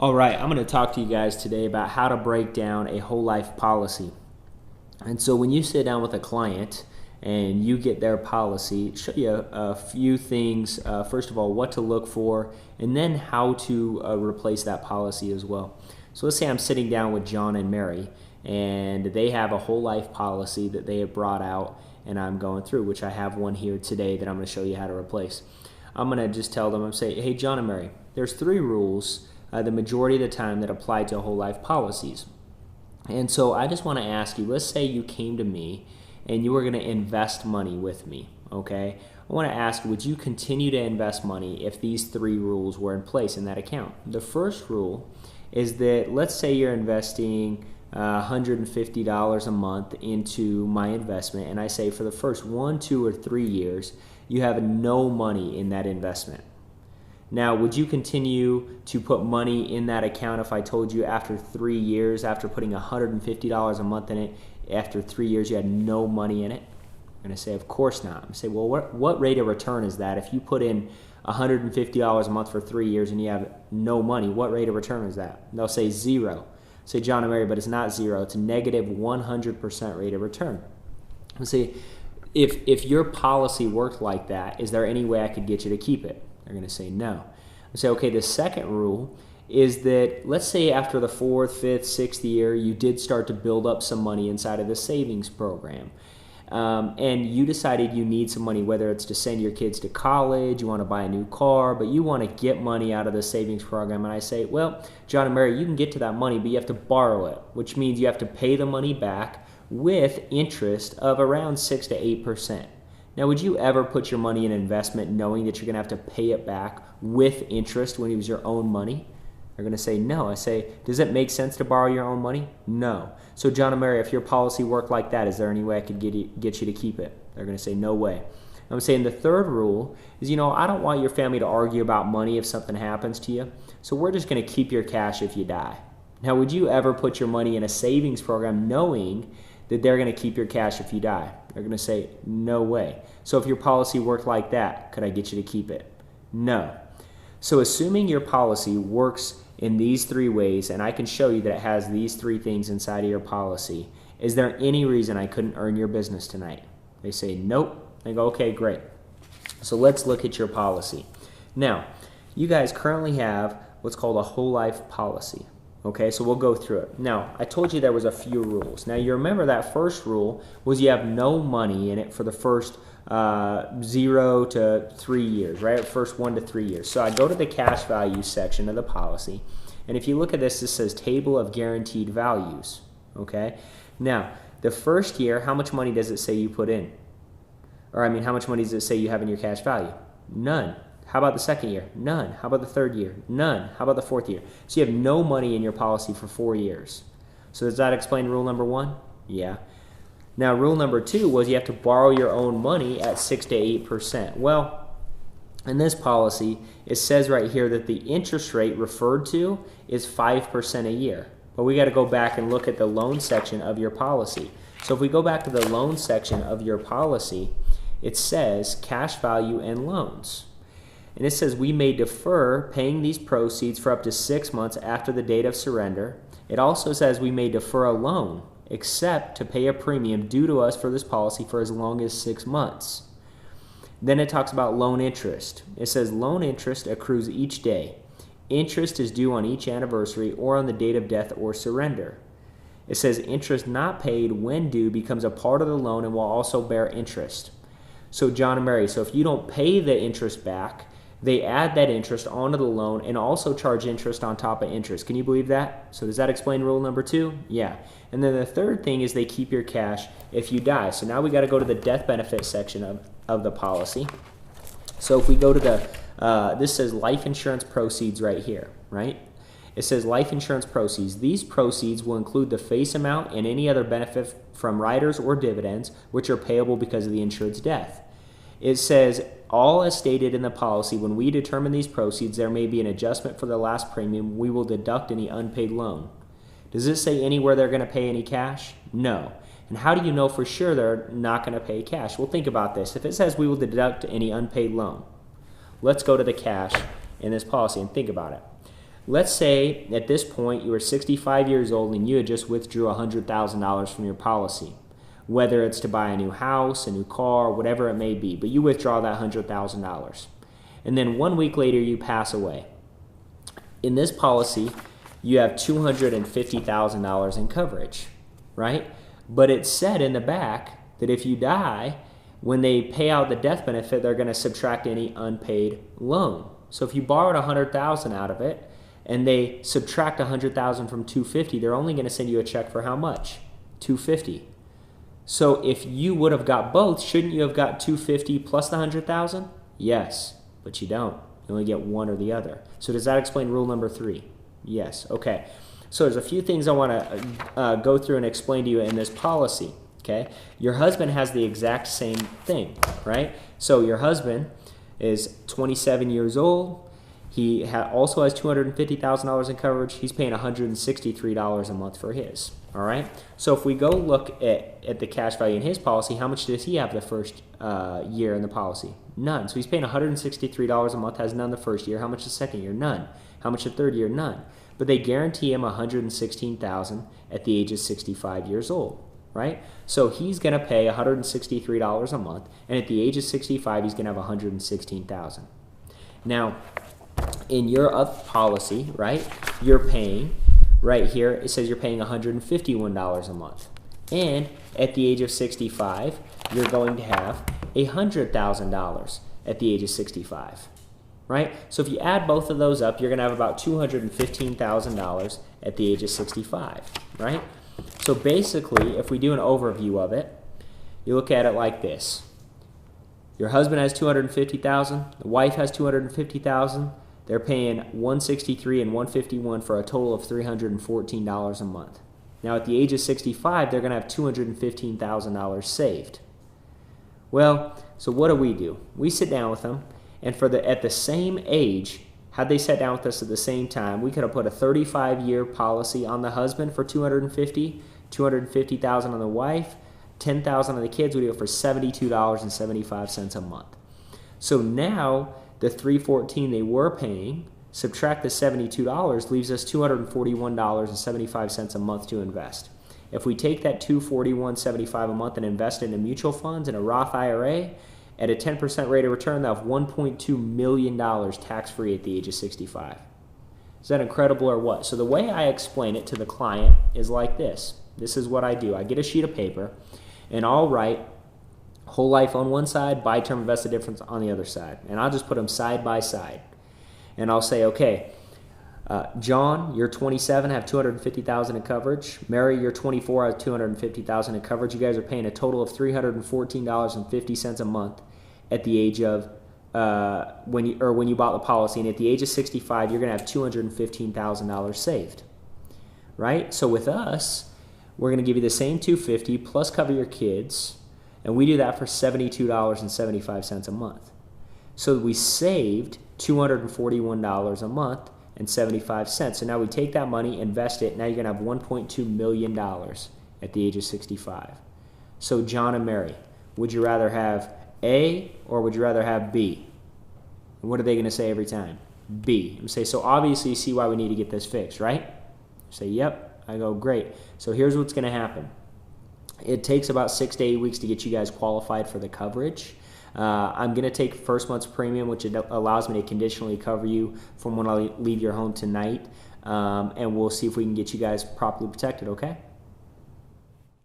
All right, I'm going to talk to you guys today about how to break down a whole life policy. And so when you sit down with a client and you get their policy, show you a few things. First of all, what to look for, and then how to replace that policy as well. So let's say I'm sitting down with John and Mary, and they have a whole life policy that they have brought out, and I'm going through, which I have one here today that I'm going to show you how to replace. I'm going to just tell them, I'm saying, hey, John and Mary, there's 3 rules the majority of the time that apply to whole life policies. And so I just want to ask you, let's say you came to me and you were going to invest money with me, okay? I want to ask, would you continue to invest money if these 3 rules were in place in that account? The first rule is that, let's say you're investing $150 a month into my investment, and I say for the first 1, 2, or 3 years, you have no money in that investment. Now, would you continue to put money in that account if I told you after 3 years, after putting $150 a month in it, after 3 years you had no money in it? I'm going to say, of course not. I'm going to say, well, what rate of return is that? If you put in $150 a month for 3 years and you have no money, what rate of return is that? They'll say 0. Say, John and Mary, but it's not 0. It's a negative 100% rate of return. I'm say, if your policy worked like that, is there any way I could get you to keep it? They're going to say no. I say, okay, the second rule is that, let's say after the 4th, 5th, 6th year, you did start to build up some money inside of the savings program. And you decided you need some money, whether it's to send your kids to college, you want to buy a new car, but you want to get money out of the savings program. And I say, well, John and Mary, you can get to that money, but you have to borrow it, which means you have to pay the money back with interest of around 6 to 8%. Now, would you ever put your money in investment knowing that you're going to have to pay it back with interest when it was your own money? They're going to say no. I say, does it make sense to borrow your own money? No. So, John and Mary, if your policy worked like that, is there any way I could get you to keep it? They're going to say no way. I'm saying the third rule is, I don't want your family to argue about money if something happens to you, so we're just going to keep your cash if you die. Now, would you ever put your money in a savings program knowing that they're going to keep your cash if you die? They're going to say, no way. So if your policy worked like that, could I get you to keep it? No. So assuming your policy works in these 3 ways, and I can show you that it has these 3 things inside of your policy, is there any reason I couldn't earn your business tonight? They say, nope. They go, okay, great. So let's look at your policy. Now, you guys currently have what's called a whole life policy. Okay, so we'll go through it. Now, I told you there was a few rules. Now, you remember that first rule was you have no money in it for the first 0 to 3 years, right? First 1 to 3 years. So I go to the cash value section of the policy, and if you look at this, it says table of guaranteed values, okay? Now, the first year, how much money does it say you put in? Or, how much money does it say you have in your cash value? None. How about the second year? None. How about the 3rd year? None. How about the 4th year? So you have no money in your policy for 4 years. So does that explain rule number 1? Yeah. Now, rule number 2 was you have to borrow your own money at 6 to 8%. Well, in this policy, it says right here that the interest rate referred to is 5% a year. But we got to go back and look at the loan section of your policy. So if we go back to the loan section of your policy, it says cash value and loans. And it says we may defer paying these proceeds for up to 6 months after the date of surrender. It also says we may defer a loan except to pay a premium due to us for this policy for as long as 6 months. Then it talks about loan interest. It says loan interest accrues each day. Interest is due on each anniversary or on the date of death or surrender. It says interest not paid when due becomes a part of the loan and will also bear interest. So John and Mary, so if you don't pay the interest back, they add that interest onto the loan and also charge interest on top of interest. Can you believe that? So does that explain rule number 2? Yeah. And then the third thing is they keep your cash if you die. So now we got to go to the death benefit section of the policy. So if we go to this says life insurance proceeds right here, right? It says life insurance proceeds. These proceeds will include the face amount and any other benefit from riders or dividends which are payable because of the insured's death. It says, all as stated in the policy, when we determine these proceeds, there may be an adjustment for the last premium. We will deduct any unpaid loan. Does it say anywhere they're going to pay any cash? No. And how do you know for sure they're not going to pay cash? Well, think about this. If it says we will deduct any unpaid loan, let's go to the cash in this policy and think about it. let's say at this point you were 65 years old and you had just withdrew $100,000 from your policy, whether it's to buy a new house, a new car, whatever it may be, but you withdraw that $100,000. And then 1 week later you pass away. In this policy, you have $250,000 in coverage, right? But it's said in the back that if you die, when they pay out the death benefit, they're going to subtract any unpaid loan. So if you borrowed $100,000 out of it and they subtract $100,000 from $250,000, they're only going to send you a check for how much? $250,000. So if you would have got both, shouldn't you have got $250,000 plus the $100,000? Yes, but you don't. You only get one or the other. So does that explain rule number 3? Yes. Okay. So there's a few things I want to go through and explain to you in this policy. Okay. Your husband has the exact same thing, right? So your husband is 27 years old. He also has $250,000 in coverage. He's paying $163 a month for his. All right. So if we go look at the cash value in his policy, how much does he have the first year in the policy? None. So he's paying $163 a month, has none the first year. How much the second year? None. How much the third year? None. But they guarantee him $116,000 at the age of 65 years old, right? So he's going to pay $163 a month, and at the age of 65, he's going to have $116,000. Now, in your other policy, right, you're paying, right here, it says you're paying $151 a month. And at the age of 65, you're going to have $100,000 at the age of 65. Right? So if you add both of those up, you're going to have about $215,000 at the age of 65, right? So basically, if we do an overview of it, you look at it like this. Your husband has $250,000, the wife has $250,000, they're paying $163 and $151 for a total of $314 a month. Now at the age of 65, they're going to have $215,000 saved. Well, so what do? We sit down with them. And at the same age, had they sat down with us at the same time, we could have put a 35-year policy on the husband for $250,000 on the wife, $10,000 on the kids. We do it for $72.75 a month. So now the $314 they were paying, subtract the $72, leaves us $241.75 a month to invest. If we take that $241.75 a month and invest it in mutual funds and a Roth IRA, at a 10% rate of return, they'll have $1.2 million tax-free at the age of 65. Is that incredible or what? So the way I explain it to the client is like this. This is what I do. I get a sheet of paper, and I'll write whole life on one side, buy term invested difference on the other side. And I'll just put them side by side. And I'll say, okay, John, you're 27, have $250,000 in coverage. Mary, you're 24, have $250,000 in coverage. You guys are paying a total of $314.50 a month at the age of when you bought the policy, and at the age of 65, you're going to have $215,000 saved, right? So with us, we're going to give you the same $250 plus cover your kids, and we do that for $72.75 a month. So we saved $241 a month and 75 cents. So now we take that money, invest it. Now you're going to have $1.2 million at the age of 65. So John and Mary, would you rather have A or would you rather have B? And what are they going to say every time? B. And say, so obviously you see why we need to get this fixed, right? Say, yep. I go, great. So here's what's going to happen. It takes about 6 to 8 weeks to get you guys qualified for the coverage. I'm going to take first month's premium, which allows me to conditionally cover you from when I leave your home tonight, and we'll see if we can get you guys properly protected, okay?